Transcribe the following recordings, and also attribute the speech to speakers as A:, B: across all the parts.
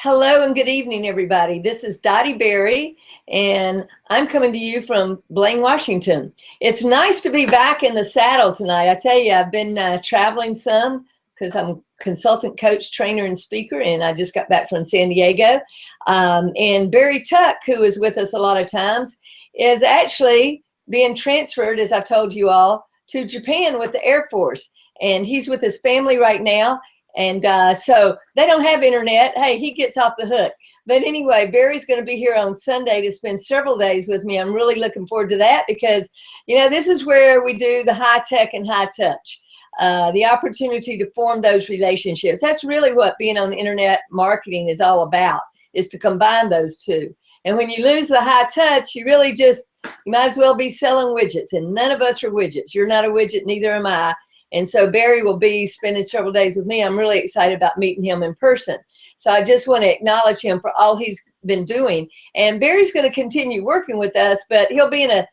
A: Hello and good evening, everybody. This is Dottie Berry, and I'm coming to you from Blaine, Washington. It's nice to be back in the saddle tonight. I tell you, I've been traveling some because I'm consultant coach, trainer, and speaker, and I just got back from San Diego. And Barry Tuck, who is with us a lot of times, is actually being transferred, as I've told you all, to Japan with the Air Force. And he's with his family right now. And so they don't have internet. Hey, he gets off the hook. But anyway, Barry's going to be here on Sunday to spend several days with me. I'm really looking forward to that because, you know, this is where we do the high tech and high touch, the opportunity to form those relationships. That's really what being on internet marketing is all about, is to combine those two. And when you lose the high touch, you really just, you might as well be selling widgets. And none of us are widgets. You're not a widget, neither am I. And so Barry will be spending several days with me. I'm really excited about meeting him in person. So I just want to acknowledge him for all he's been doing. And Barry's going to continue working with us, but he'll be in a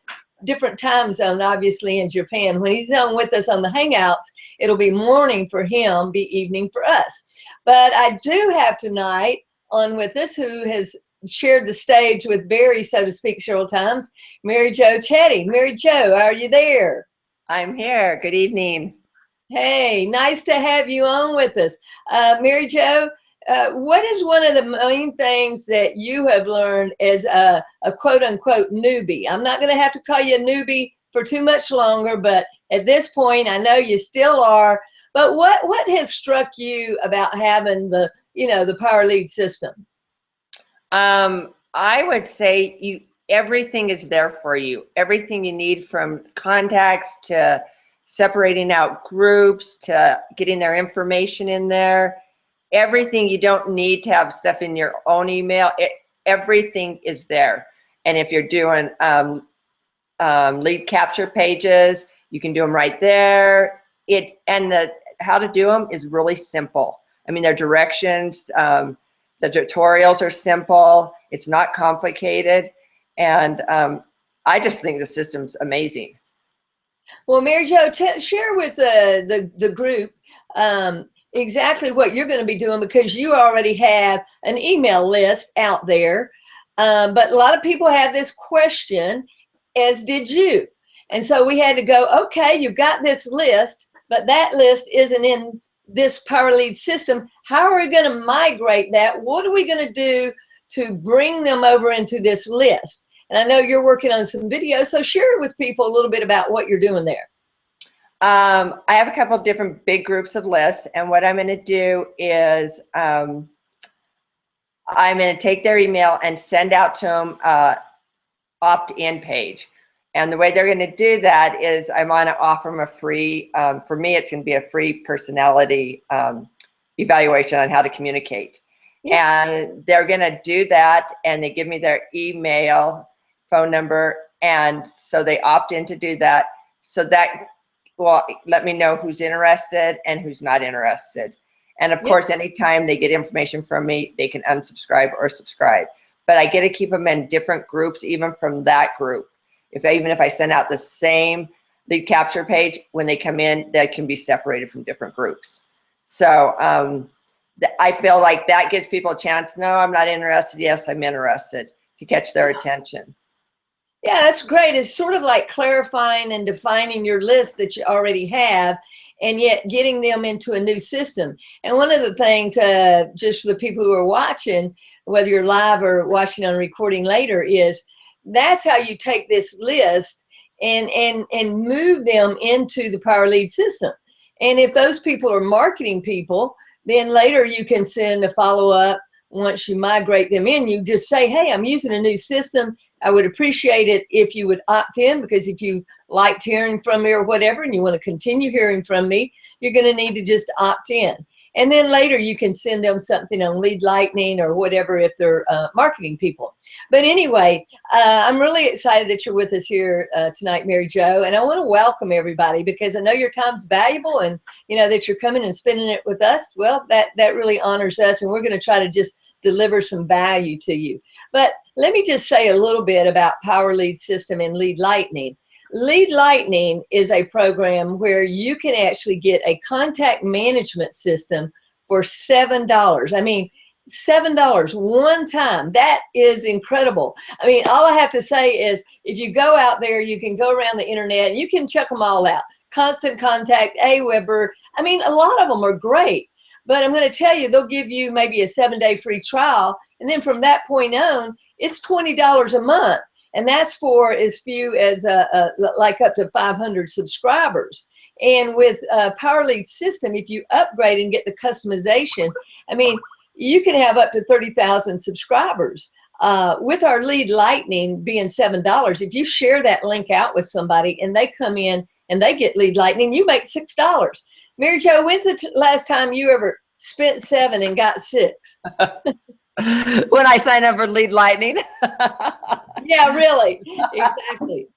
A: different time zone, obviously, in Japan. When he's on with us on the Hangouts, it'll be morning for him, be evening for us. But I do have tonight on with us, who has shared the stage with Barry, so to speak, several times, Mary Jo Chetty. Mary Jo, are you there?
B: I'm here. Good evening.
A: Hey, nice to have you on with us. Mary Jo, what is one of the main things that you have learned as a quote-unquote newbie? I'm not going to have to call you a newbie for too much longer, but at this point, I know you still are. But what has struck you about having the Power Lead system?
B: I would say everything is there for you. Everything you need, from contacts to separating out groups to getting their information in there. Everything. You don't need to have stuff in your own email. Everything is there. And if you're doing lead capture pages, you can do them right there. How to do them is really simple. I mean, their directions, the tutorials are simple. It's not complicated. And I just think the system's amazing.
A: Well, Mary Jo, share with the group exactly what you're going to be doing, because you already have an email list out there. But a lot of people have this question, as did you. And so we had to go, okay, you've got this list, but that list isn't in this Power Lead system. How are we going to migrate that? What are we going to do to bring them over into this list? And I know you're working on some videos, so share with people a little bit about what you're doing there.
B: I have a couple of different big groups of lists, and what I'm going to do is I'm going to take their email and send out to them opt-in page. And the way they're going to do that is I want to offer them a free, for me, it's going to be a free personality evaluation on how to communicate. Yeah. And they're going to do that, and they give me their email, phone number, and so they opt in to do that. So that will let me know who's interested and who's not interested. And of course, anytime they get information from me, they can unsubscribe or subscribe. But I get to keep them in different groups, even from that group. Even if I send out the same lead capture page, when they come in, they can be separated from different groups. So I feel like that gives people a chance. No, I'm not interested. Yes, I'm interested, to catch their attention.
A: Yeah, that's great. It's sort of like clarifying and defining your list that you already have, and yet getting them into a new system. And one of the things, just for the people who are watching, whether you're live or watching on recording later, is that's how you take this list and move them into the Power Lead system. And if those people are marketing people, then later you can send a follow-up. Once you migrate them in, you just say, hey, I'm using a new system. I would appreciate it if you would opt in, because if you liked hearing from me or whatever, and you want to continue hearing from me, you're going to need to just opt in. And then later you can send them something on Lead Lightning or whatever if they're marketing people. But anyway, I'm really excited that you're with us here tonight, Mary Jo. And I want to welcome everybody, because I know your time's valuable, and that you're coming and spending it with us. Well, that really honors us, and we're going to try to just deliver some value to you. But let me just say a little bit about Power Lead System and Lead Lightning. Lead Lightning is a program where you can actually get a contact management system for $7. I mean, $7 one time. That is incredible. I mean, all I have to say is if you go out there, you can go around the internet and you can check them all out. Constant Contact, AWeber. I mean, a lot of them are great. But I'm going to tell you, they'll give you maybe a 7-day free trial. And then from that point on, it's $20 a month. And that's for as few as like up to 500 subscribers. And with PowerLead system, if you upgrade and get the customization, I mean, you can have up to 30,000 subscribers. With our Lead Lightning being $7, if you share that link out with somebody and they come in and they get Lead Lightning, you make $6. Mary Jo, when's the last time you ever spent $7 and got $6?
B: When I sign up for Lead Lightning.
A: Yeah, really. Exactly.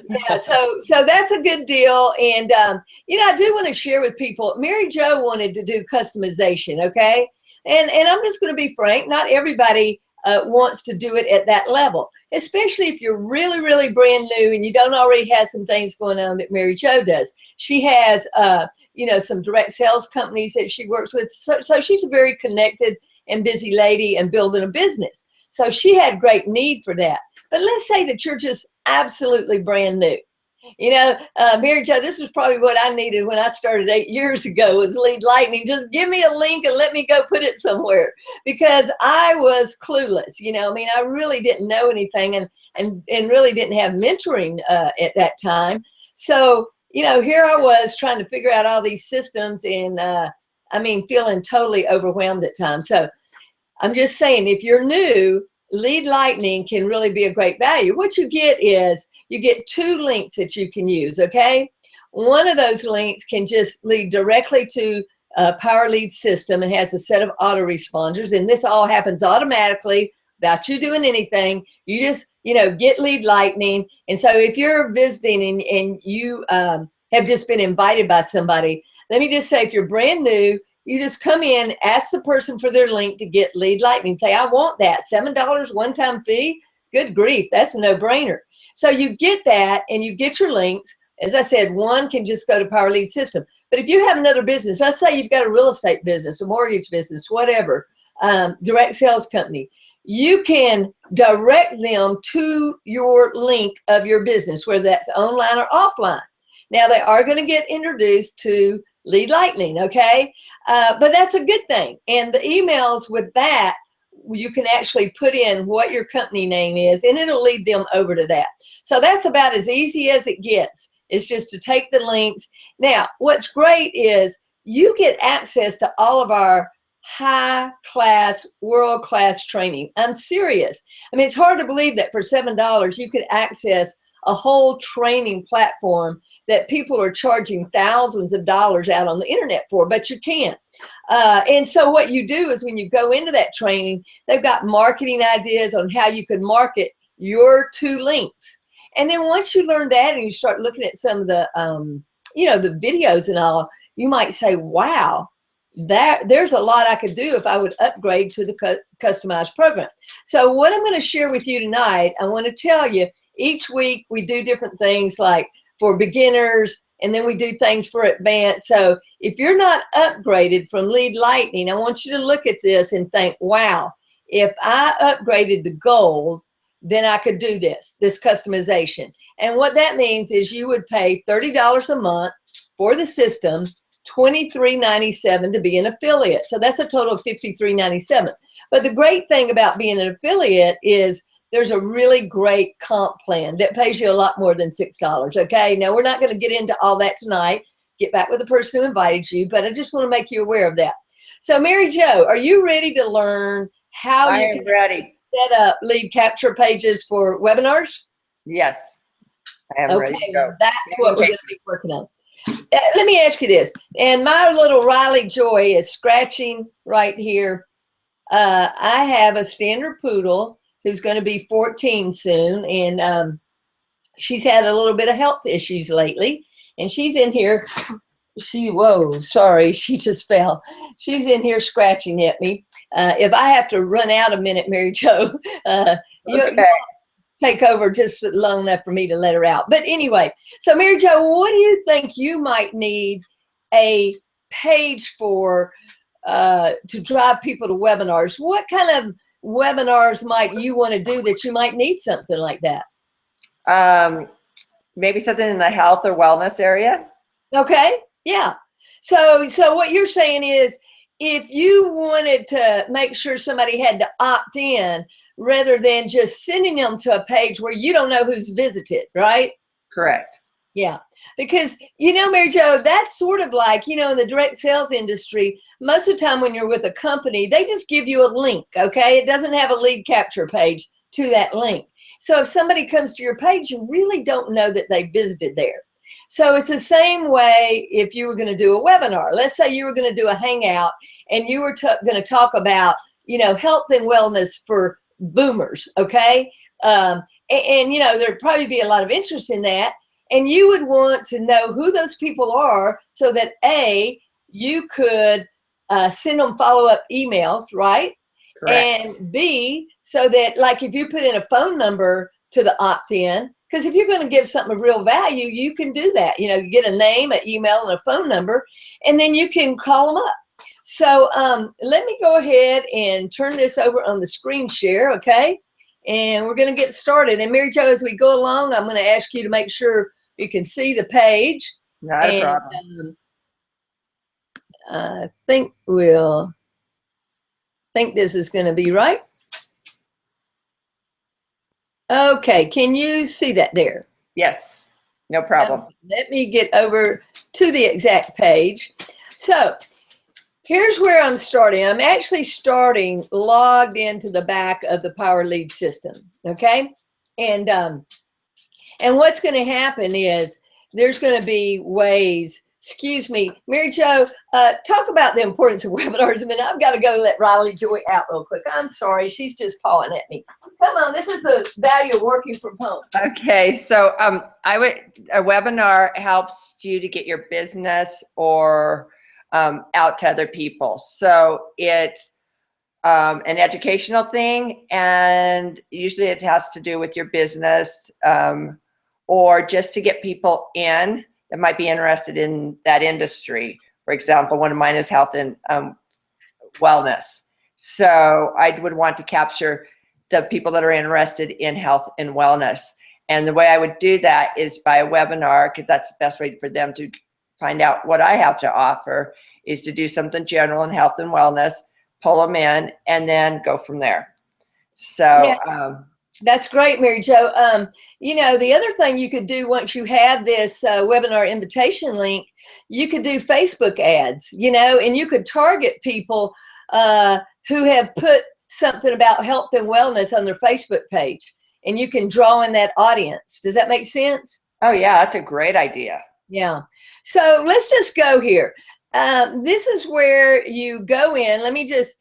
A: Yeah, so that's a good deal. And, I do want to share with people, Mary Jo wanted to do customization, okay? And I'm just going to be frank, not everybody wants to do it at that level, especially if you're really, really brand new and you don't already have some things going on that Mary Jo does. She has, some direct sales companies that she works with. So she's a very connected and busy lady and building a business. So she had great need for that. But let's say that you're just absolutely brand new. Mary Jo, this is probably what I needed when I started 8 years ago was Lead Lightning. Just give me a link and let me go put it somewhere because I was clueless. I really didn't know anything and really didn't have mentoring at that time. So, here I was trying to figure out all these systems and, feeling totally overwhelmed at times. So I'm just saying, if you're new, Lead Lightning can really be a great value. What you get is you get 2 links that you can use, okay? One of those links can just lead directly to PowerLead system and has a set of autoresponders, and this all happens automatically without you doing anything. You just, get Lead Lightning. And so if you're visiting and you have just been invited by somebody, let me just say, if you're brand new, you just come in, ask the person for their link to get Lead Lightning. Say, I want that. $7 one-time fee? Good grief, that's a no-brainer. So you get that and you get your links. As I said, one can just go to PowerLead system. But if you have another business, let's say you've got a real estate business, a mortgage business, whatever, direct sales company, you can direct them to your link of your business, whether that's online or offline. Now, they are going to get introduced to Lead Lightning, okay? But that's a good thing. And the emails with that, you can actually put in what your company name is, and it'll lead them over to that. So that's about as easy as it gets. It's just to take the links. Now, what's great is you get access to all of our high-class, world-class training. I'm serious. It's hard to believe that for $7 you could access a whole training platform that people are charging thousands of dollars out on the internet for, but you can. And so what you do is when you go into that training, they've got marketing ideas on how you could market your 2 links. And then once you learn that and you start looking at some of the, the videos and all, you might say, wow, there's a lot I could do if I would upgrade to the customized program. So what I'm going to share with you tonight, I want to tell you, each week we do different things like for beginners, and then we do things for advanced. So if you're not upgraded from Lead Lightning, I want you to look at this and think, wow, if I upgraded to gold, then I could do this customization. And what that means is you would pay $30 a month for the system, $23.97 to be an affiliate. So that's a total of $53.97. But the great thing about being an affiliate is there's a really great comp plan that pays you a lot more than $6, okay? Now, we're not going to get into all that tonight. Get back with the person who invited you, but I just want to make you aware of that. So, Mary Jo, are you ready to learn how you can set up lead capture pages for webinars?
B: Yes, I am ready to go.
A: That's what we're going to be working on. Let me ask you this, and my little Riley Joy is scratching right here. I have a standard poodle who's going to be 14 soon, and she's had a little bit of health issues lately, and she's in here. Whoa, sorry, she just fell. She's in here scratching at me. If I have to run out a minute, Mary Jo, you take over just long enough for me to let her out. But anyway, so Mary Jo, what do you think you might need a page for to drive people to webinars. What kind of webinars might you want to do that you might need something like that?
B: Maybe something in the health or wellness area.
A: Okay, yeah. So what you're saying is, if you wanted to make sure somebody had to opt in rather than just sending them to a page where you don't know who's visited, right?
B: Correct.
A: Yeah, because, you know, Mary Jo, that's sort of like, you know, in the direct sales industry, most of the time when you're with a company, they just give you a link, okay? It doesn't have a lead capture page to that link. So if somebody comes to your page, you really don't know that they visited there. So it's the same way if you were going to do a webinar. Let's say you were going to do a hangout and you were going to talk about, you know, health and wellness for boomers, okay? And, you know, there'd probably be a lot of interest in that. And you would want to know who those people are so that A, you could send them follow-up emails, right?
B: Correct.
A: And B, so that like if you put in a phone number to the opt-in, because if you're going to give something of real value, you can do that. You know, you get a name, an email, and a phone number, and then you can call them up. So let me go ahead and turn this over on the screen share, okay? And we're going to get started. And Mary Jo, as we go along, I'm going to ask you to make sure you can see the page.
B: Not a problem.
A: I think this is going to be right. Okay, can you see that there?
B: Yes, no problem.
A: Let me get over to the exact page. So here's where I'm starting. I'm actually starting logged into the back of the Power Lead system, okay? And what's going to happen is there's going to be ways. Excuse me, Mary Jo, talk about the importance of webinars a minute. I've got to go let Riley Joy out real quick. I'm sorry, she's just pawing at me. Come on, this is the value of working from home.
B: Okay, so a webinar helps you to get your business or out to other people. So it's an educational thing, and usually it has to do with your business or just to get people in that might be interested in that industry. For example, one of mine is health and wellness. So I would want to capture the people that are interested in health and wellness. And the way I would do that is by a webinar, because that's the best way for them to find out what I have to offer, is to do something general in health and wellness, pull them in, and then go from there. So
A: that's great, Mary Jo. You know, the other thing you could do once you have this webinar invitation link, you could do Facebook ads, you know, and you could target people who have put something about health and wellness on their Facebook page, and you can draw in that audience. Does that make sense?
B: Oh, yeah, that's a great idea.
A: Yeah. So let's just go here. This is where you go in. Let me just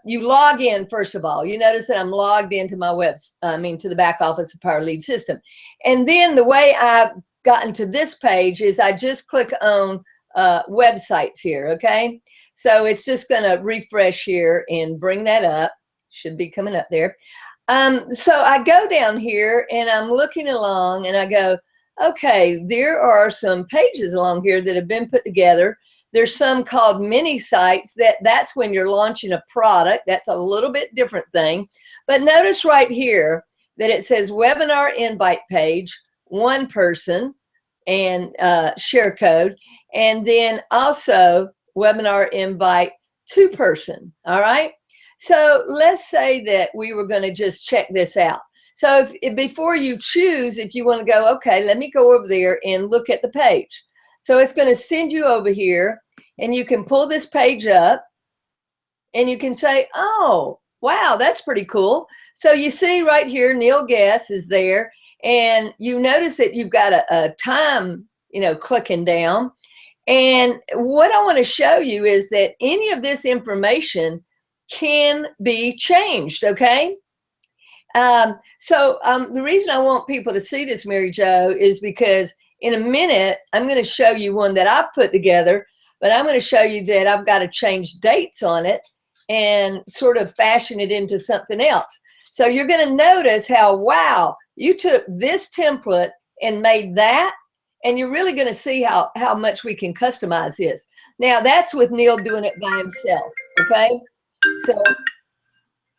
A: you log in. First of all, you notice that I'm logged into my to the back office of Power Lead system. And then the way I've gotten to this page is I just click on websites here. Okay. So it's just going to refresh here and bring that up. Should be coming up there. So I go down here and I'm looking along and I go, okay, there are some pages along here that have been put together. There's some called mini sites that's when you're launching a product. That's a little bit different thing. But notice right here that it says webinar invite page, one person, and share code. And then also webinar invite, two person. All right. So let's say that we were going to just check this out. So if before you choose, if you want to go, okay, let me go over there and look at the page. So it's going to send you over here and you can pull this page up and you can say, oh, wow, that's pretty cool. So you see right here, Neil Guess is there. And you notice that you've got a time, you know, clicking down. And what I want to show you is that any of this information can be changed, okay? The reason I want people to see this, Mary Jo, is because in a minute, I'm going to show you one that I've put together, but I'm going to show you that I've got to change dates on it and sort of fashion it into something else. So you're going to notice how, wow, you took this template and made that, and you're really going to see how much we can customize this. Now that's with Neil doing it by himself. Okay, so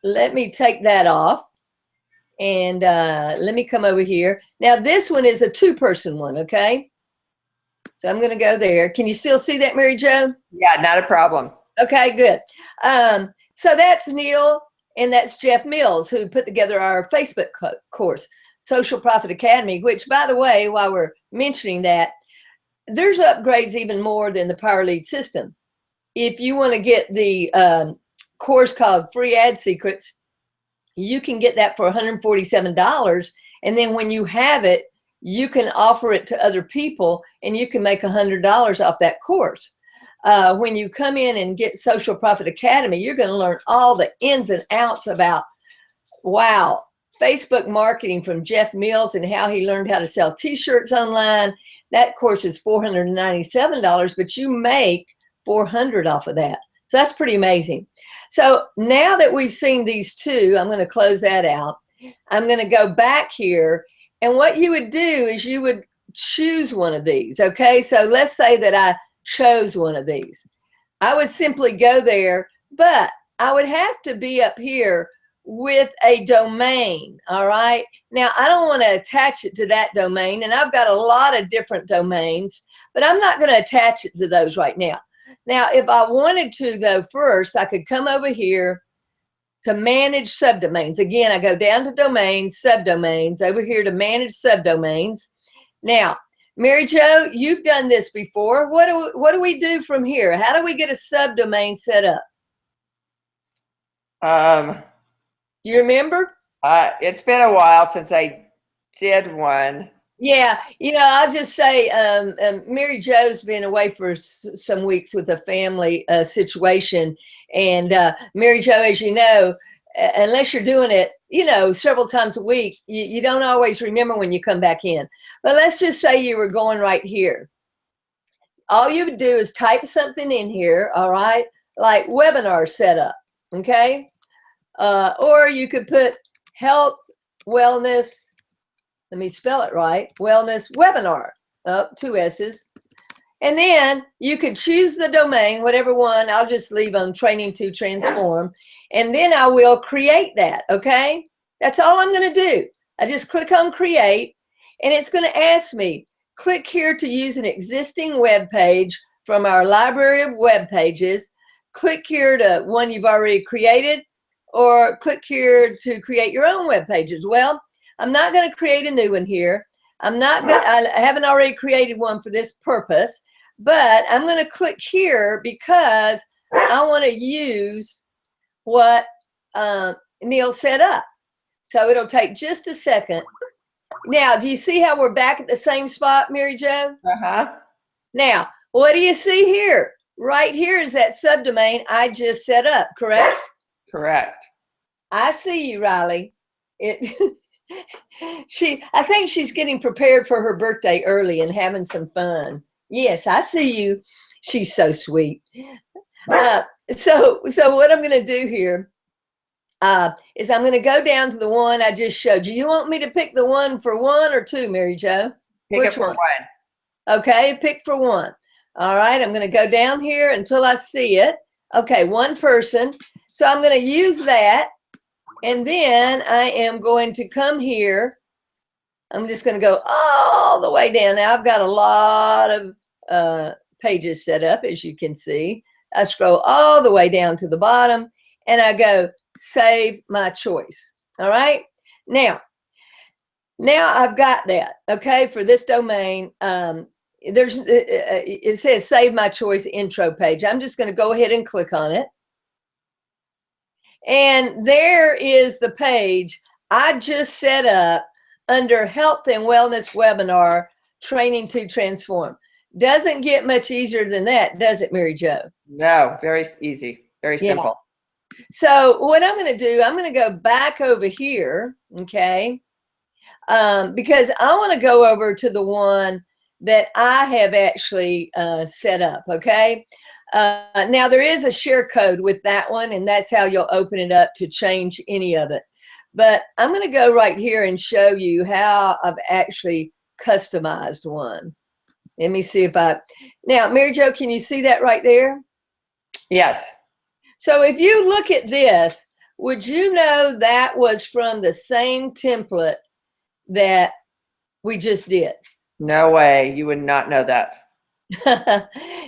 A: let me take that off, and let me come over here. Now this one is a 2-person one. Okay, so I'm going to go there. Can you still see that, Mary Jo?
B: Yeah, not a problem.
A: Okay, good. So that's Neil, and that's Jeff Mills, who put together our Facebook course, Social Profit Academy, which, by the way, while we're mentioning that, there's upgrades even more than the Power Lead system. If you want to get the course called Free Ad Secrets, you can get that for $147. And then when you have it, you can offer it to other people, and you can make $100 off that course. When you come in and get Social Profit Academy, you're going to learn all the ins and outs about, wow, Facebook marketing from Jeff Mills and how he learned how to sell t-shirts online. That course is $497, but you make $400 off of that. So that's pretty amazing. So now that we've seen these two, I'm going to close that out. I'm going to go back here, and what you would do is you would choose one of these. Okay, so let's say that I chose one of these. I would simply go there, but I would have to be up here with a domain. All right, now I don't want to attach it to that domain, and I've got a lot of different domains, but I'm not going to attach it to those right now. Now if I wanted to, though, first I could come over here to manage subdomains. Again, I go down to domains, subdomains, over here to manage subdomains. Now Mary Jo, you've done this before. What do we do from here? How do we get a subdomain set up? You remember?
B: It's been a while since I did one.
A: Yeah, I'll just say Mary Jo's been away for some weeks with a family situation. And Mary Jo, as you know, unless you're doing it, several times a week, you don't always remember when you come back in. But let's just say you were going right here. All you would do is type something in here, all right, like webinar setup, okay? Or you could put health, wellness, let me spell it right, wellness webinar, 2 S's. And then you could choose the domain, whatever one. I'll just leave on Training to Transform. And then I will create that, okay? That's all I'm going to do. I just click on create, and it's going to ask me, click here to use an existing web page from our library of web pages. Click here to one you've already created, or click here to create your own web pages. Well, I'm not going to create a new one here. I haven't already created one for this purpose, but I'm going to click here because I want to use what Neil set up. So it'll take just a second. Now, do you see how we're back at the same spot, Mary Jo?
B: Uh-huh.
A: Now, what do you see here? Right here is that subdomain I just set up, correct?
B: Correct.
A: I see you, Riley. I think she's getting prepared for her birthday early and having some fun. Yes, I see you. She's so sweet. So what I'm going to do here is I'm going to go down to the one I just showed you. You want me to pick the one for 1 or 2, Mary Jo?
B: Pick it for one.
A: Okay, pick for 1. All right, I'm going to go down here until I see it. Okay, 1 person. So I'm going to use that. And then I am going to come here. I'm just going to go all the way down. Now I've got a lot of pages set up, as you can see. I scroll all the way down to the bottom, and I go save my choice. All right. Now I've got that. Okay, for this domain, it says save my choice intro page. I'm just going to go ahead and click on it. And there is the page I just set up under Health and Wellness Webinar, Training to Transform. Doesn't get much easier than that, does it, Mary Jo?
B: No, very easy, very simple.
A: So what I'm going to do, I'm going to go back over here, okay, because I want to go over to the one that I have actually set up, okay? Now there is a share code with that one, and that's how you'll open it up to change any of it. But I'm going to go right here and show you how I've actually customized one. Let me see if now, Mary Jo, can you see that right there?
B: Yes.
A: So if you look at this, would you know that was from the same template that we just did?
B: No way. You would not know that.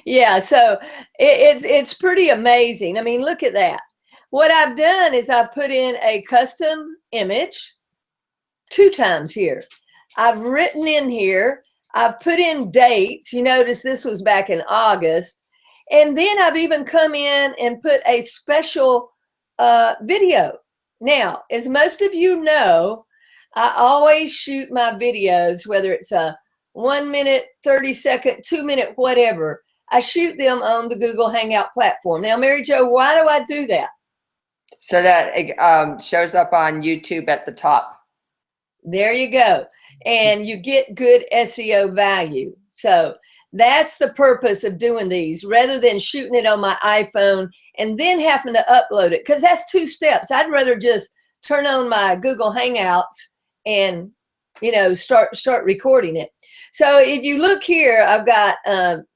A: Yeah, so it's pretty amazing. I mean, look at that. What I've done is I've put in a custom image 2 times here. I've written in here, I've put in dates. You notice this was back in August. And then I've even come in and put a special video. Now, as most of you know, I always shoot my videos, whether it's a 1 minute, 30 second, 2 minute, whatever. I shoot them on the Google Hangout platform. Now, Mary Jo, why do I do that?
B: So that it shows up on YouTube at the top.
A: There you go. And you get good SEO value. So that's the purpose of doing these, rather than shooting it on my iPhone and then having to upload it, because that's 2 steps. I'd rather just turn on my Google Hangouts and, start recording it. So if you look here, I've got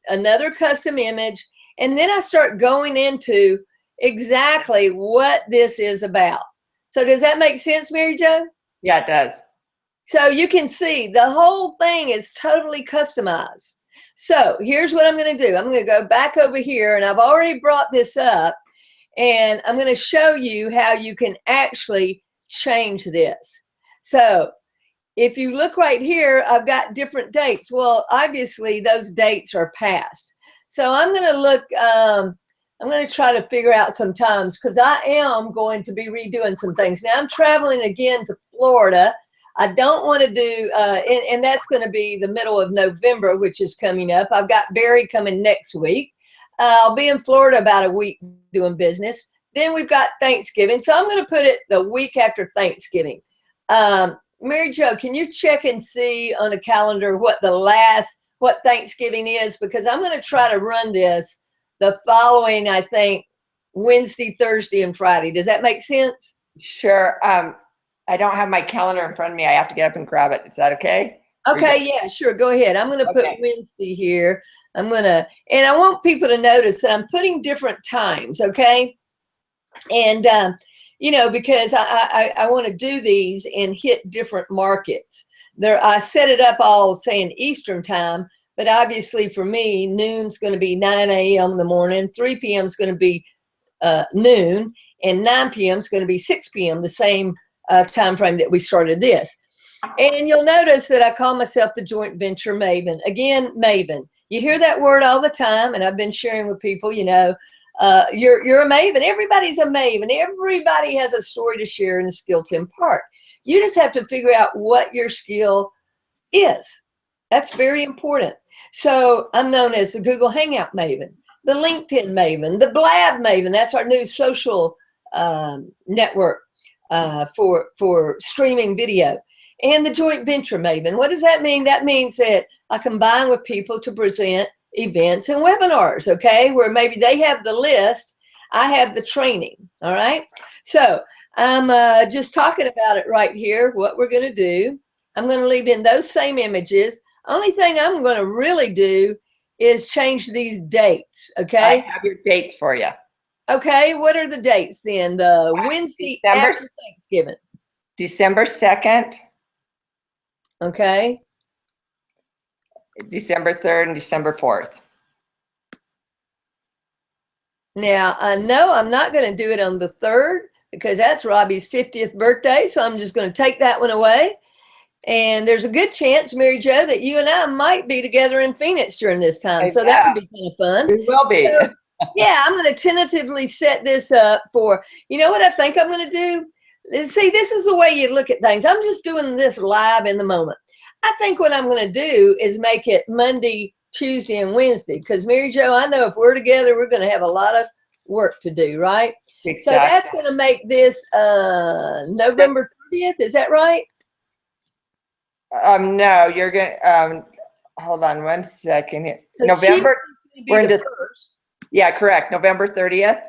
A: another custom image, and then I start going into exactly what this is about. So does that make sense, Mary Jo?
B: Yeah, it does.
A: So you can see the whole thing is totally customized. So here's what I'm going to do. I'm going to go back over here, and I've already brought this up, and I'm going to show you how you can actually change this. So if you look right here, I've got different dates. Well, obviously those dates are past. So I'm going to look, I'm going to try to figure out some times, because I am going to be redoing some things. Now I'm traveling again to Florida. I don't want to do, and that's going to be the middle of November, which is coming up. I've got Barry coming next week. I'll be in Florida about a week doing business. Then we've got Thanksgiving. So I'm going to put it the week after Thanksgiving. Mary Jo, can you check and see on the calendar what Thanksgiving is? Because I'm going to try to run this the following, I think, Wednesday, Thursday, and Friday. Does that make sense?
B: Sure. I don't have my calendar in front of me. I have to get up and grab it. Is that okay?
A: Okay, yeah, sure. Go ahead. I'm going to put
B: Okay.
A: Wednesday here. And I want people to notice that I'm putting different times, okay? And, because I want to do these and hit different markets. I set it up all saying Eastern time, but obviously for me, noon's going to be 9 a.m. in the morning, 3 p.m. is going to be noon, and 9 p.m. is going to be 6 p.m., the same time frame that we started this. And you'll notice that I call myself the Joint Venture Maven. Again, Maven. You hear that word all the time, and I've been sharing with people, you're a Maven. Everybody's a Maven. Everybody has a story to share and a skill to impart. You just have to figure out what your skill is. That's very important. So I'm known as the Google Hangout Maven, the LinkedIn Maven, the Blab Maven. That's our new social network for streaming video. And the Joint Venture Maven. What does that mean? That means that I combine with people to present events and webinars, okay, where maybe they have the list, I have the training, all right? So I'm just talking about it right here, what we're going to do. I'm going to leave in those same images. Only thing I'm going to really do is change these dates, okay?
B: I have your dates for you.
A: Okay, what are the dates then? The Wednesday after Thanksgiving.
B: December 2nd.
A: Okay.
B: December 3rd and December 4th.
A: Now, I know I'm not going to do it on the 3rd because that's Robbie's 50th birthday, so I'm just going to take that one away. And there's a good chance, Mary Jo, that you and I might be together in Phoenix during this time, so that would be kind of fun.
B: We will be.
A: So, yeah, I'm going to tentatively set this up for, you know what I think I'm going to do? See, this is the way you look at things. I'm just doing this live in the moment. I think what I'm going to do is make it Monday, Tuesday, and Wednesday, because Mary Jo, I know if we're together, we're going to have a lot of work to do, right?
B: Exactly.
A: So that's going to make this November 30th. Is that right?
B: No, you're going to, hold on one second here. November,
A: we're in this.
B: Yeah, correct. November 30th.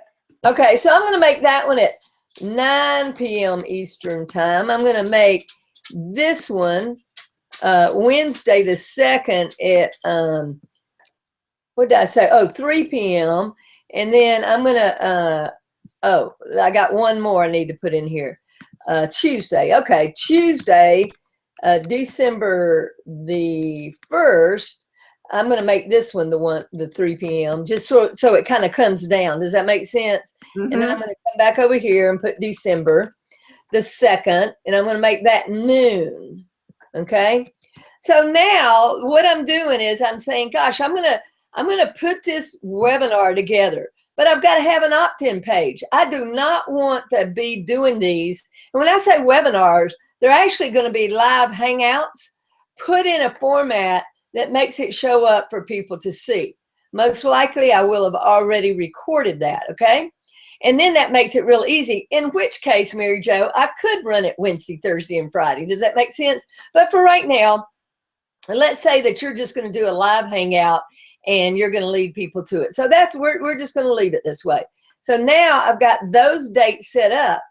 A: Okay, so I'm going to make that one at 9 p.m. Eastern time. I'm going to make this one Wednesday the 2nd at, what did I say? Oh, 3 p.m. And then I'm going to, oh, I got one more I need to put in here. Tuesday. Okay, Tuesday, December the 1st. I'm going to make this one the 3 p.m. just so it kind of comes down. Does that make sense?
B: Mm-hmm.
A: And then I'm going to come back over here and put December the 2nd, and I'm going to make that noon. Okay. So now what I'm doing is I'm saying, gosh, I'm going to put this webinar together, but I've got to have an opt-in page. I do not want to be doing these. And when I say webinars, they're actually going to be live hangouts put in a format that makes it show up for people to see. Most likely I will have already recorded that, okay? And then that makes it real easy, in which case, Mary Jo, I could run it Wednesday, Thursday, and Friday. Does that make sense? But for right now, let's say that you're just going to do a live hangout and you're going to lead people to it. So we're just going to leave it this way. So now I've got those dates set up.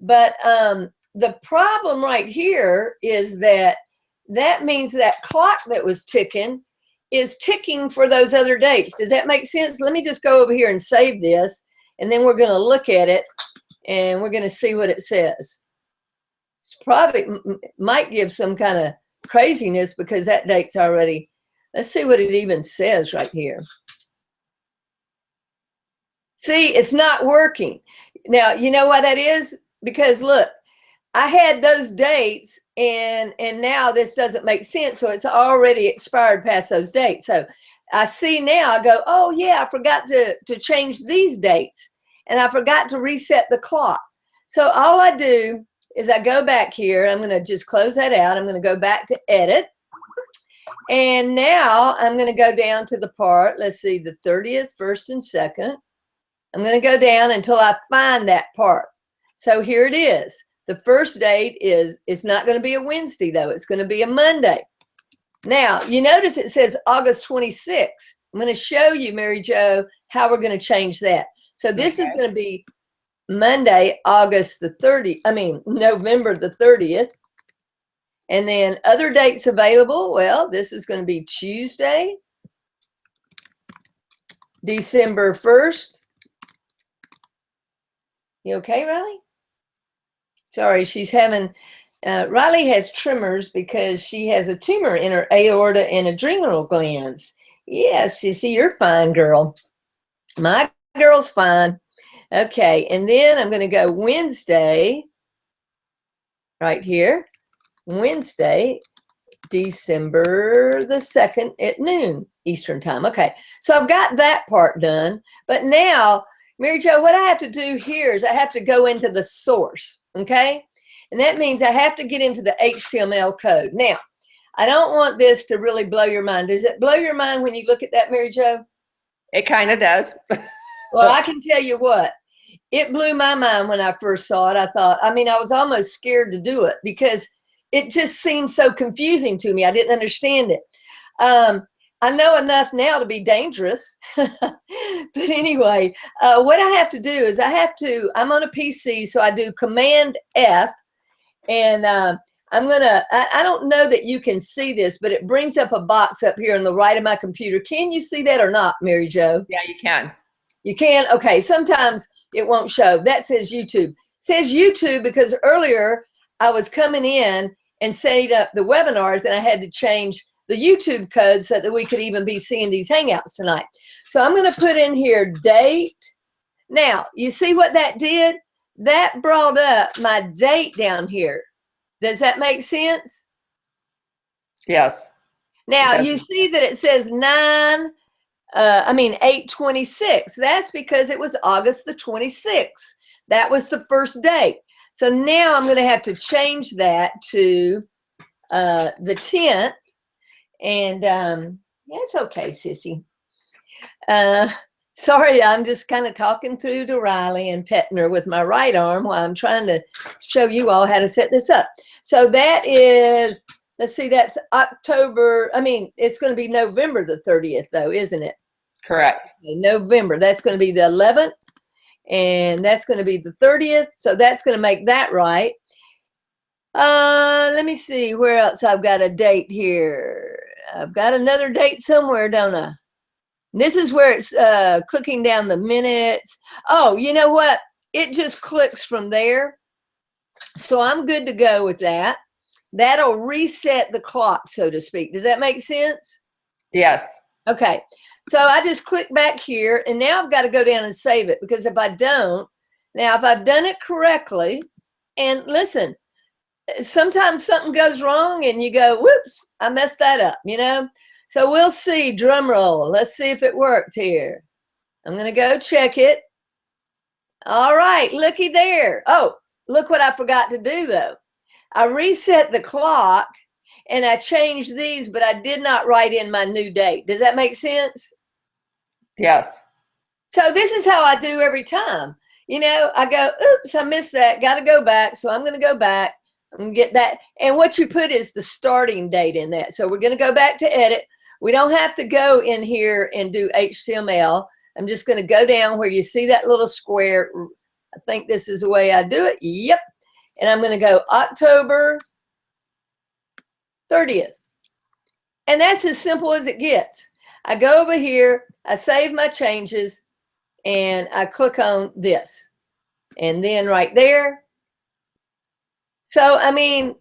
A: But the problem right here is that means that clock that was ticking is ticking for those other dates. Does that make sense? Let me just go over here and save this, and then we're going to look at it and we're going to see what it says. It's probably might give some kind of craziness because that date's already, let's see what it even says right here. See, it's not working. Now, you know why that is? Because look, I had those dates and now this doesn't make sense. So it's already expired past those dates. So I see now, I go, oh yeah, I forgot to change these dates and I forgot to reset the clock. So all I do is I go back here. I'm going to just close that out. I'm going to go back to edit. And now I'm going to go down to the part, let's see, the 30th, 1st, and 2nd. I'm going to go down until I find that part. So here it is. The first date is, it's not going to be a Wednesday though. It's going to be a Monday. Now, you notice it says August 26th. I'm going to show you, Mary Jo, how we're going to change that. So this is going to be Monday, August the 30th, November the 30th. And then other dates available. Well, this is going to be Tuesday, December 1st. You okay, Riley? Sorry, she's having, Riley has tremors because she has a tumor in her aorta and adrenal glands. Yes, Sissy, you're fine, girl. My girl's fine. Okay, and then I'm going to go Wednesday, right here. Wednesday, December the 2nd at noon Eastern time. Okay, so I've got that part done. But now, Mary Jo, what I have to do here is I have to go into the source, okay? And that means I have to get into the HTML code. Now, I don't want this to really blow your mind. Does it blow your mind when you look at that, Mary Jo?
B: It kind of does.
A: Well, I can tell you what, it blew my mind when I first saw it. I thought, I was almost scared to do it because it just seemed so confusing to me. I didn't understand it. I know enough now to be dangerous. But anyway, what I have to do is I'm on a PC, so I do Command F, and I don't know that you can see this, but it brings up a box up here on the right of my computer. Can you see that or not, Mary Jo?
B: Yeah, you can.
A: You can? Okay, sometimes it won't show. That says YouTube. It says YouTube because earlier I was coming in and setting up the webinars and I had to change the YouTube code so that we could even be seeing these Hangouts tonight. So I'm going to put in here date. Now, you see what that did? That brought up my date down here. Does that make sense?
B: Yes.
A: Now, you see that it says 8/26. That's because it was August the 26th. That was the first date. So now I'm going to have to change that to the 10th. And it's okay, Sissy. Sorry, I'm just kind of talking through to Riley and petting her with my right arm while I'm trying to show you all how to set this up. So that is, let's see, that's October. It's going to be November the 30th, though, isn't it?
B: Correct.
A: November. That's going to be the 11th. And that's going to be the 30th. So that's going to make that right. Let me see where else I've got a date here. I've got another date somewhere, don't I? This is where it's clicking down the minutes. Oh, you know what? It just clicks from there. So I'm good to go with that. That'll reset the clock, so to speak. Does that make sense?
B: Yes.
A: Okay. So I just click back here, and now I've got to go down and save it, because if I don't, now if I've done it correctly, and listen, sometimes something goes wrong and you go, whoops, I messed that up, you know? So we'll see, drum roll. Let's see if it worked here. I'm going to go check it. All right, looky there. Oh, look what I forgot to do though. I reset the clock and I changed these, but I did not write in my new date. Does that make sense?
B: Yes.
A: So this is how I do every time. You know, I go, oops, I missed that. Got to go back. So I'm going to go back and get that. And what you put is the starting date in that. So we're going to go back to edit. We don't have to go in here and do HTML. I'm just going to go down where you see that little square. I think this is the way I do it. Yep. And I'm going to go October 30th. And that's as simple as it gets. I go over here, I save my changes, and I click on this. And then right there. So, I mean,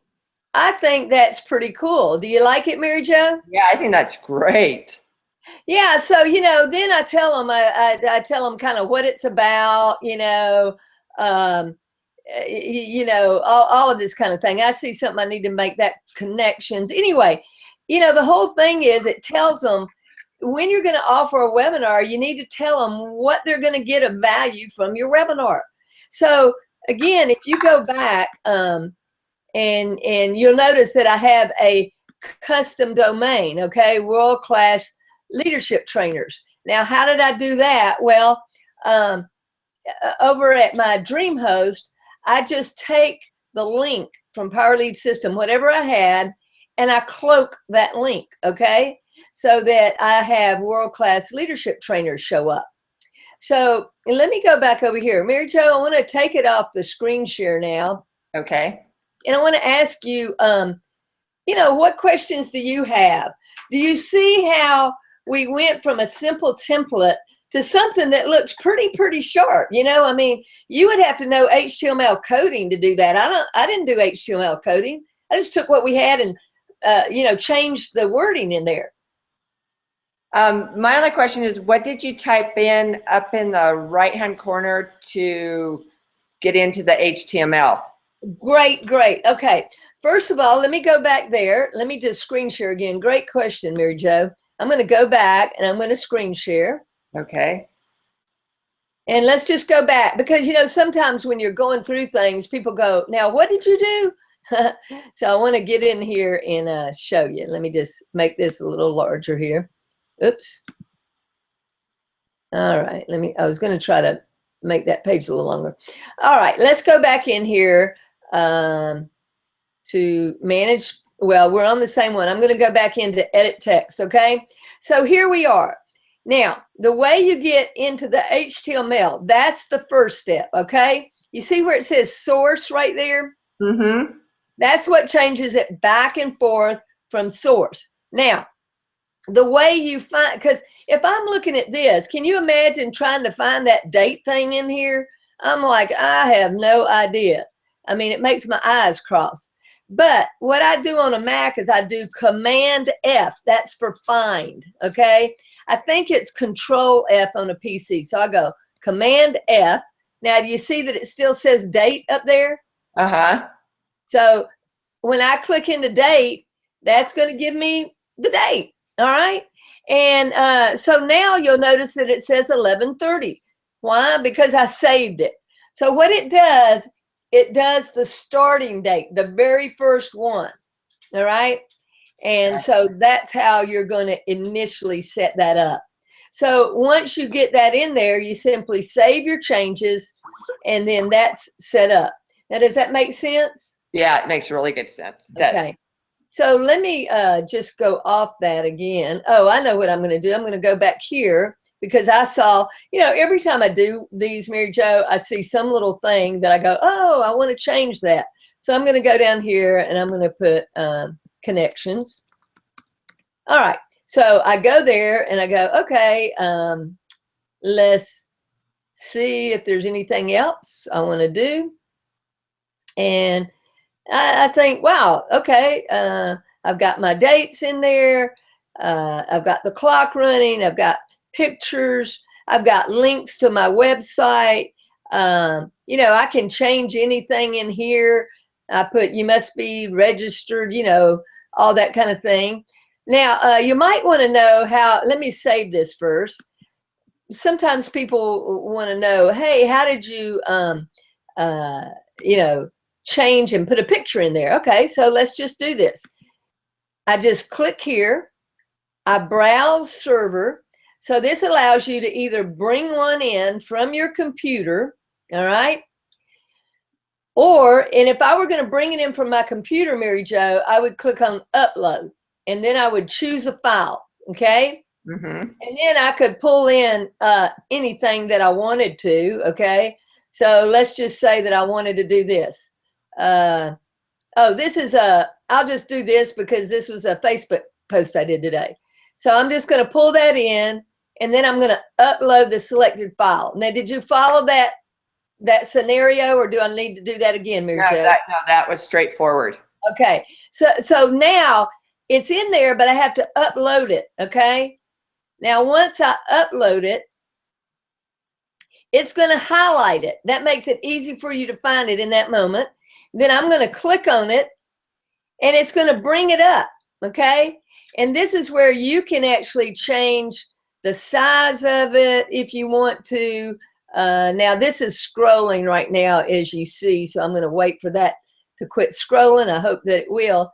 A: I think that's pretty cool. Do you like it, Mary Jo?
B: Yeah, I think that's great.
A: Yeah, so, you know, then I tell them, I tell them kind of what it's about, you know, all of this kind of thing. I see something, I need to make that connections. Anyway, you know, the whole thing is it tells them when you're going to offer a webinar, you need to tell them what they're going to get of value from your webinar. So again, if you go back and you'll notice that I have a custom domain, okay, World Class Leadership Trainers. Now, how did I do that? Well, over at my DreamHost, I just take the link from Power Lead System, whatever I had, and I cloak that link, okay, so that I have world-class leadership trainers show up. So let me go back over here. Mary Jo, I want to take it off the screen share now.
B: Okay.
A: And I want to ask you, you know, what questions do you have? Do you see how we went from a simple template to something that looks pretty sharp? You know, I mean, you would have to know HTML coding to do that. I didn't do HTML coding. I just took what we had and, you know, changed the wording in there.
B: My other question is, what did you type in up in the right-hand corner to get into the HTML?
A: Great. Okay. First of all, let me go back there. Let me just screen share again. Great question, Mary Jo. I'm going to go back and I'm going to screen share.
B: Okay.
A: And let's just go back because, you know, sometimes when you're going through things, people go, now, what did you do? So I want to get in here and show you. Let me just make this a little larger here. Oops. All right. I was going to try to make that page a little longer. All right. Let's go back in here to manage. Well, we're on the same one. I'm going to go back into edit text. Okay. So here we are. Now, the way you get into the HTML, that's the first step. Okay. You see where it says source right there?
B: Mm-hmm.
A: That's what changes it back and forth from source. Now, the way you find, because if I'm looking at this, can you imagine trying to find that date thing in here? I'm like, I have no idea. I mean, it makes my eyes cross. But what I do on a Mac is I do Command F. That's for find, okay? I think it's Control F on a PC. So I go Command F. Now, do you see that it still says date up there?
B: Uh-huh.
A: So when I click into date, that's going to give me the date. All right. And so now you'll notice that it says 11:30. Why? Because I saved it. So what it does the starting date, the very first one. All right. And so that's how you're going to initially set that up. So once you get that in there, you simply save your changes and then that's set up. Now, does that make sense?
B: Yeah, it makes really good sense. It does.
A: Okay. So let me just go off that again. Oh, I know what I'm going to do. I'm going to go back here because I saw, you know, every time I do these, Mary Jo, I see some little thing that I go, oh, I want to change that. So I'm going to go down here and I'm going to put connections. All right. So I go there and I go, okay, let's see if there's anything else I want to do. And I think, wow, okay, I've got my dates in there. I've got the clock running. I've got pictures. I've got links to my website. You know, I can change anything in here. I put, you must be registered, you know, all that kind of thing. Now, you might want to know how, let me save this first. Sometimes people want to know, hey, how did you, you know, change and put a picture in there? Okay, so let's just do this. I just click here. I browse server. So this allows you to either bring one in from your computer, all right? Or, and if I were going to bring it in from my computer, Mary Jo, I would click on upload, and then I would choose a file, okay?
B: Mm-hmm.
A: And then I could pull in anything that I wanted to, okay? So let's just say that I wanted to do this. Oh, this is I'll just do this because this was a Facebook post I did today. So I'm just going to pull that in, and then I'm going to upload the selected file. Now, did you follow that scenario, or do I need to do that again, Mary Jo?
B: No, that was straightforward.
A: Okay. So now it's in there, but I have to upload it, okay? Now, once I upload it, it's going to highlight it. That makes it easy for you to find it in that moment. Then I'm going to click on it, and it's going to bring it up, okay? And this is where you can actually change the size of it if you want to. Now, this is scrolling right now, as you see, so I'm going to wait for that to quit scrolling. I hope that it will.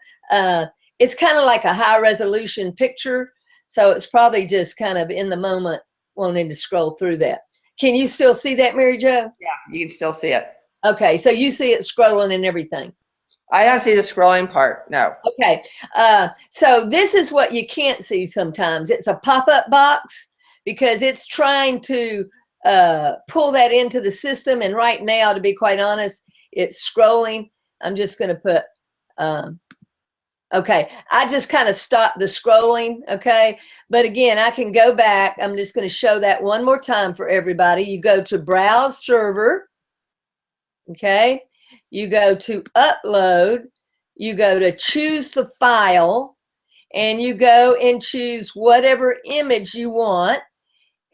A: It's kind of like a high-resolution picture, so it's probably just kind of in the moment wanting to scroll through that. Can you still see that, Mary Jo?
B: Yeah, you can still see it.
A: Okay, so you see it scrolling and everything.
B: I don't see the scrolling part, no.
A: Okay, so this is what you can't see sometimes. It's a pop-up box because it's trying to pull that into the system. And right now, to be quite honest, it's scrolling. I'm just going to put, okay, I just kind of stopped the scrolling, okay? But again, I can go back. I'm just going to show that one more time for everybody. You go to Browse Server, okay? You go to Upload. You go to Choose the File, and you go and choose whatever image you want.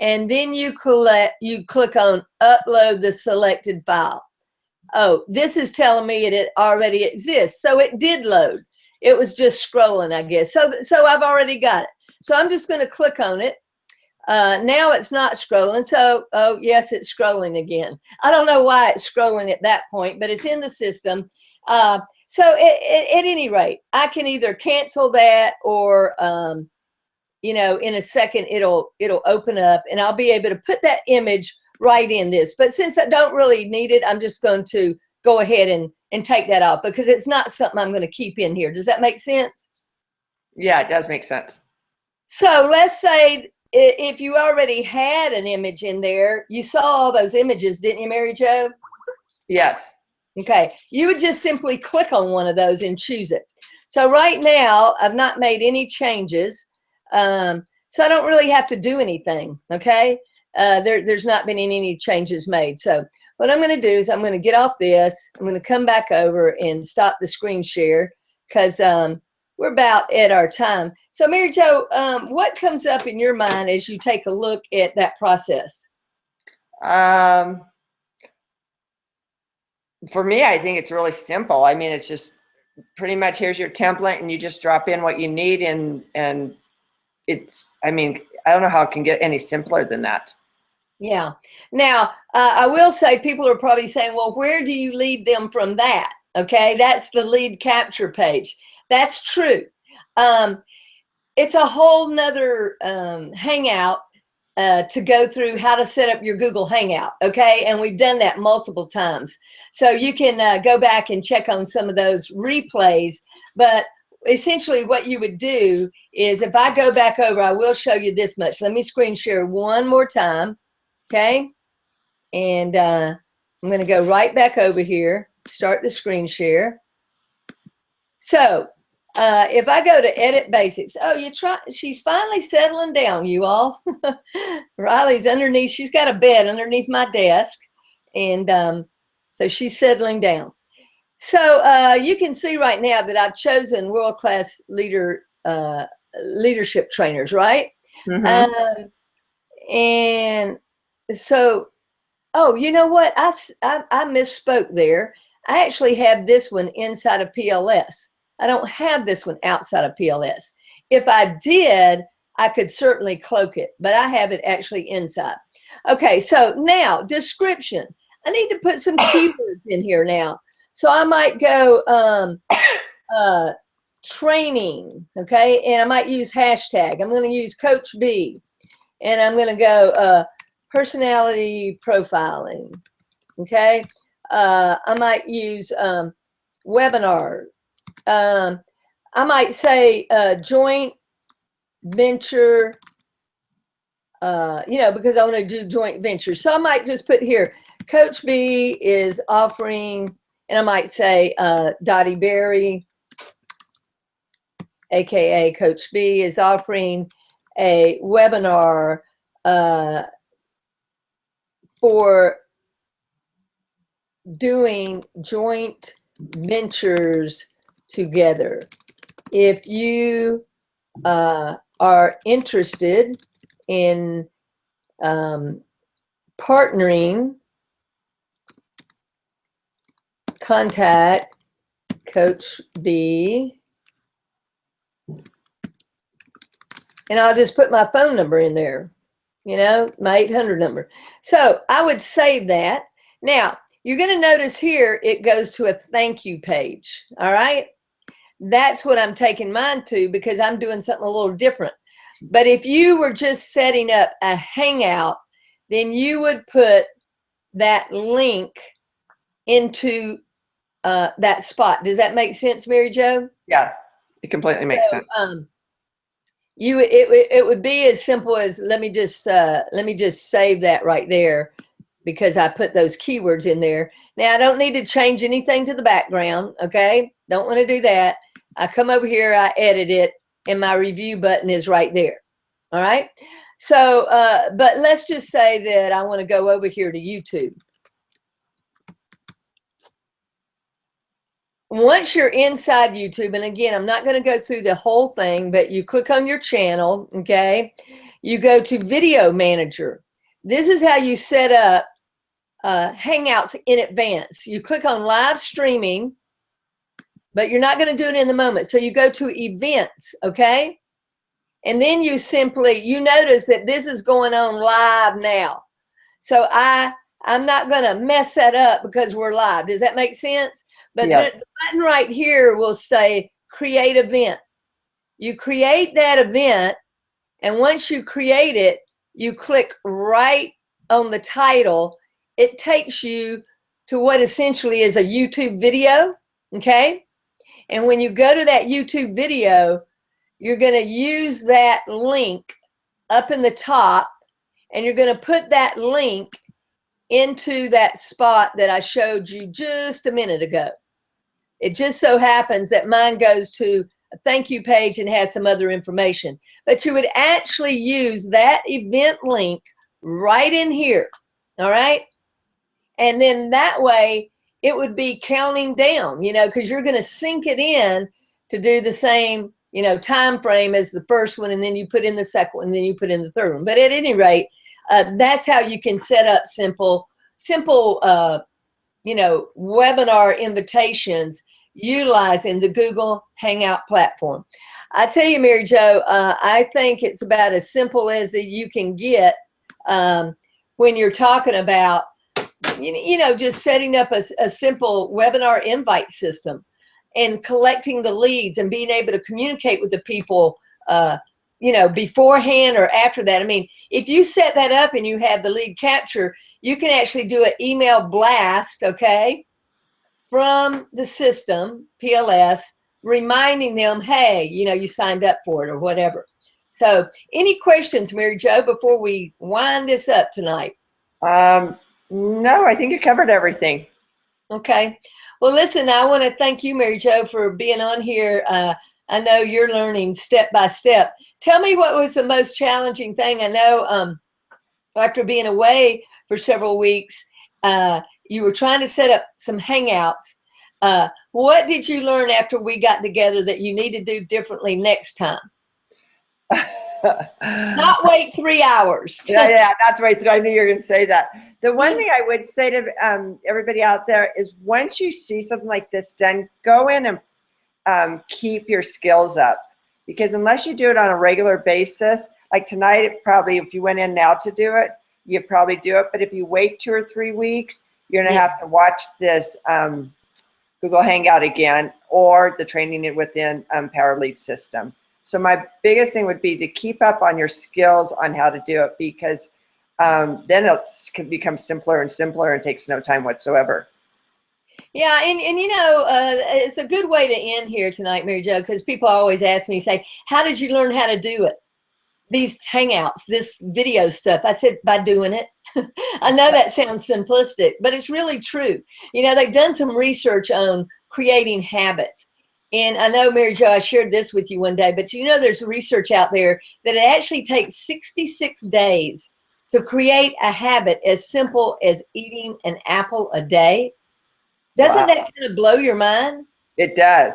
A: And then you click on Upload the selected file. Oh, this is telling me it already exists. So it did load. It was just scrolling, I guess. So I've already got it. So I'm just going to click on it. Now it's not scrolling. So, oh, yes, it's scrolling again. I don't know why it's scrolling at that point, but it's in the system. So at any rate, I can either cancel that or, you know, in a second, it'll open up and I'll be able to put that image right in this. But since I don't really need it, I'm just going to go ahead and take that off because it's not something I'm going to keep in here. Does that make sense?
B: Yeah, it does make sense.
A: So let's say if you already had an image in there, you saw all those images, didn't you, Mary Jo?
B: Yes.
A: Okay. You would just simply click on one of those and choose it. So right now, I've not made any changes. So I don't really have to do anything, okay? There's not been any changes made. So what I'm going to do is I'm going to get off this. I'm going to come back over and stop the screen share because we're about at our time. So Mary Jo, what comes up in your mind as you take a look at that process?
B: For me, I think it's really simple. I mean, it's just pretty much here's your template and you just drop in what you need and it's, I mean, I don't know how it can get any simpler than that.
A: Yeah. Now, I will say people are probably saying, well, where do you lead them from that? Okay, that's the lead capture page. That's true. It's a whole nother hangout to go through how to set up your Google Hangout, okay? And we've done that multiple times. So you can go back and check on some of those replays. But essentially what you would do is if I go back over, I will show you this much. Let me screen share one more time, okay? And I'm going to go right back over here, start the screen share. So if I go to edit basics, she's finally settling down, you all. Riley's underneath, she's got a bed underneath my desk. And so she's settling down. So you can see right now that I've chosen world-class leadership trainers, right?
B: Mm-hmm.
A: And so, oh, you know what? I misspoke there. I actually have this one inside of PLS. I don't have this one outside of PLS. If I did, I could certainly cloak it, but I have it actually inside. Okay, so now description. I need to put some keywords in here now. So I might go training, okay? And I might use hashtag. I'm going to use Coach B. And I'm going to go personality profiling, okay? I might use webinar. I might say joint venture, because I want to do joint venture. So I might just put here, Coach B is offering, and I might say Dottie Berry, AKA Coach B, is offering a webinar for doing joint ventures together. If you are interested in partnering, contact Coach B. And I'll just put my phone number in there, my 800 number. So I would save that. Now, you're going to notice here it goes to a thank you page. All right. That's what I'm taking mine to because I'm doing something a little different. But if you were just setting up a Hangout, then you would put that link into that spot. Does that make sense, Mary Jo?
B: Yeah, it completely makes sense.
A: It would be as simple as let me just save that right there because I put those keywords in there. Now I don't need to change anything to the background. Okay, don't want to do that. I come over here, I edit it, and my review button is right there. All right. So, but let's just say that I want to go over here to YouTube. Once you're inside YouTube, and again, I'm not going to go through the whole thing, but you click on your channel, okay? You go to Video Manager. This is how you set up Hangouts in advance. You click on live streaming, but you're not going to do it in the moment. So you go to events, okay? And then you notice that this is going on live now. So I'm not going to mess that up because we're live. Does that make sense? But yes. The button right here will say create event. You create that event, and once you create it, you click right on the title. It takes you to what essentially is a YouTube video, okay? And when you go to that YouTube video, you're going to use that link up in the top, and you're going to put that link into that spot that I showed you just a minute ago. It just so happens that mine goes to a thank you page and has some other information. But you would actually use that event link right in here, all right? And then that way it would be counting down, because you're going to sync it in to do the same, time frame as the first one, and then you put in the second one, and then you put in the third one. But at any rate, that's how you can set up simple webinar invitations utilizing the Google Hangout platform. I tell you, Mary Jo, I think it's about as simple as you can get when you're talking about, just setting up a simple webinar invite system and collecting the leads and being able to communicate with the people, beforehand or after that. I mean, if you set that up and you have the lead capture, you can actually do an email blast, okay, from the system, PLS, reminding them, hey, you signed up for it or whatever. So any questions, Mary Jo, before we wind this up tonight?
B: No, I think you covered everything.
A: Okay. Well, listen, I want to thank you, Mary Jo, for being on here. I know you're learning step by step. Tell me what was the most challenging thing. I know after being away for several weeks, you were trying to set up some hangouts. What did you learn after we got together that you need to do differently next time? Not wait 3 hours.
B: Yeah, that's right. I knew you were going to say that. The one thing I would say to everybody out there is once you see something like this done, go in and keep your skills up. Because unless you do it on a regular basis, like tonight, it probably, if you went in now to do it, you'd probably do it. But if you wait 2 or 3 weeks, you're going to have to watch this Google Hangout again or the training within PowerLead system. So my biggest thing would be to keep up on your skills on how to do it, because then it can become simpler and simpler and takes no time whatsoever.
A: Yeah, and you know, it's a good way to end here tonight, Mary Jo, because people always ask me, say, how did you learn how to do it? These hangouts, this video stuff. I said, by doing it. I know that sounds simplistic, but it's really true. You know, they've done some research on creating habits. And I know, Mary Jo, I shared this with you one day, but you know, there's research out there that it actually takes 66 days to create a habit as simple as eating an apple a day. Doesn't that kind of blow your mind?
B: It does.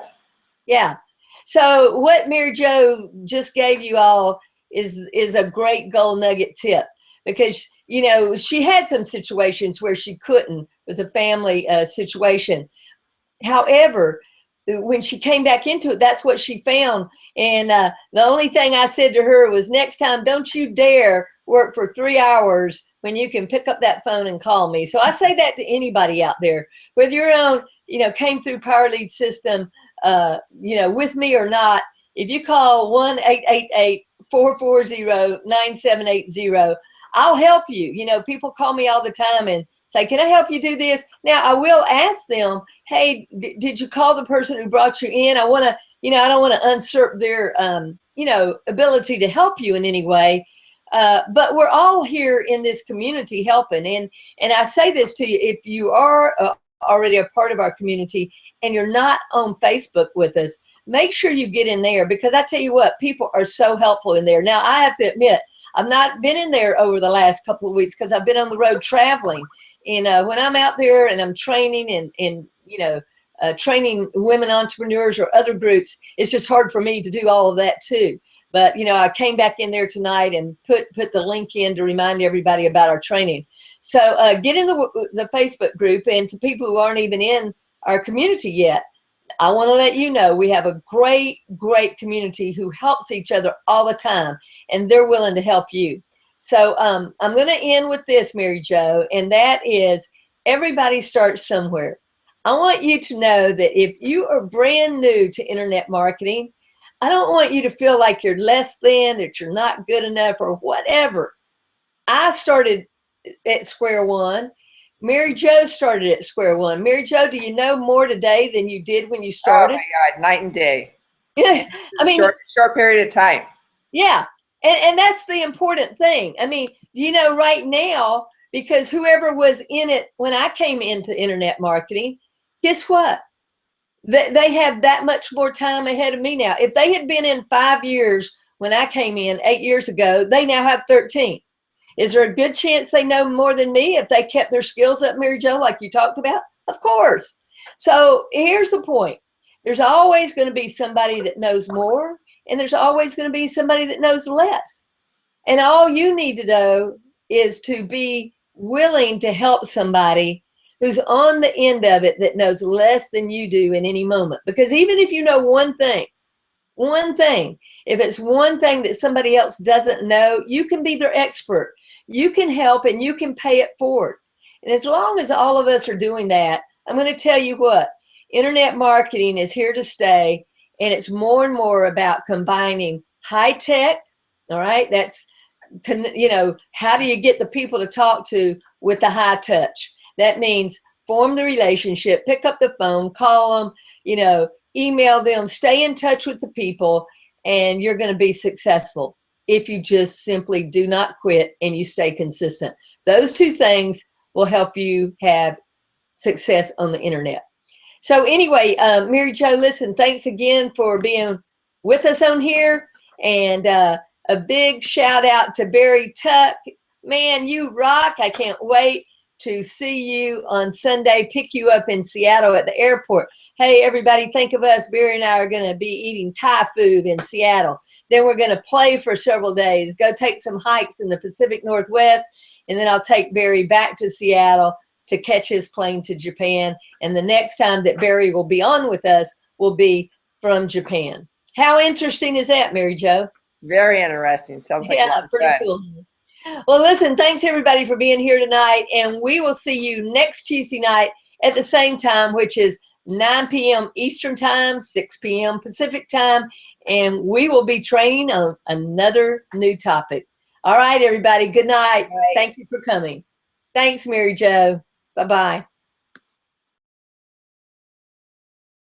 A: Yeah. So what Mary Jo just gave you all is a great gold nugget tip, because, you know, she had some situations where she couldn't with a family situation. However, when she came back into it, that's what she found. And the only thing I said to her was, next time, don't you dare work for 3 hours when you can pick up that phone and call me. So I say that to anybody out there, whether you're on, you know, came through PowerLead system, you know, with me or not. If you call 1-888-440-9780, I'll help you. You know, people call me all the time and say, can I help you do this? Now, I will ask them, hey, did you call the person who brought you in? I want to, you know, I don't want to usurp their, you know, ability to help you in any way. But we're all here in this community helping. And I say this to you, if you are already a part of our community and you're not on Facebook with us, make sure you get in there, because I tell you what, people are so helpful in there. Now, I have to admit, I've not been in there over the last couple of weeks because I've been on the road traveling. And when I'm out there and I'm training and you know, training women entrepreneurs or other groups, it's just hard for me to do all of that too. But, you know, I came back in there tonight and put the link in to remind everybody about our training. So get in the Facebook group, and to people who aren't even in our community yet, I want to let you know we have a great, great community who helps each other all the time, and they're willing to help you. So I'm going to end with this, Mary Jo, and that is, everybody starts somewhere. I want you to know that if you are brand new to internet marketing, I don't want you to feel like you're less than, that you're not good enough or whatever. I started at square one. Mary Jo started at square one. Mary Jo, do you know more today than you did when you started?
B: Oh my God, night and day.
A: Yeah, I mean,
B: short period of time.
A: Yeah, and that's the important thing. I mean, you know, right now, because whoever was in it when I came into internet marketing, guess what? They have that much more time ahead of me now. If they had been in 5 years when I came in 8 years ago, they now have 13. Is there a good chance they know more than me if they kept their skills up, Mary Jo, like you talked about? Of course. So here's the point. There's always going to be somebody that knows more, and there's always going to be somebody that knows less. And all you need to know is to be willing to help somebody who's on the end of it that knows less than you do in any moment. Because even if you know one thing, if it's one thing that somebody else doesn't know, you can be their expert. You can help and you can pay it forward. And as long as all of us are doing that, I'm going to tell you what, internet marketing is here to stay. And it's more and more about combining high tech. All right. That's, you know, how do you get the people to talk to with the high touch? That means form the relationship, pick up the phone, call them, you know, email them, stay in touch with the people, and you're going to be successful if you just simply do not quit and you stay consistent. Those two things will help you have success on the internet. So anyway, Mary Jo, listen, thanks again for being with us on here. And a big shout out to Barry Tuck. Man, you rock. I can't wait to see you on Sunday, pick you up in Seattle at the airport. Hey, everybody, think of us. Barry and I are going to be eating Thai food in Seattle. Then we're going to play for several days, go take some hikes in the Pacific Northwest, and then I'll take Barry back to Seattle to catch his plane to Japan. And the next time that Barry will be on with us will be from Japan. How interesting is that, Mary Jo?
B: Very interesting. Sounds like
A: Yeah, pretty cool. Well, listen, thanks everybody for being here tonight. And we will see you next Tuesday night at the same time, which is 9 p.m. Eastern Time, 6 p.m. Pacific Time. And we will be training on another new topic. All right, everybody. Good night.
B: Right.
A: Thank you for coming. Thanks, Mary Jo. Bye-bye.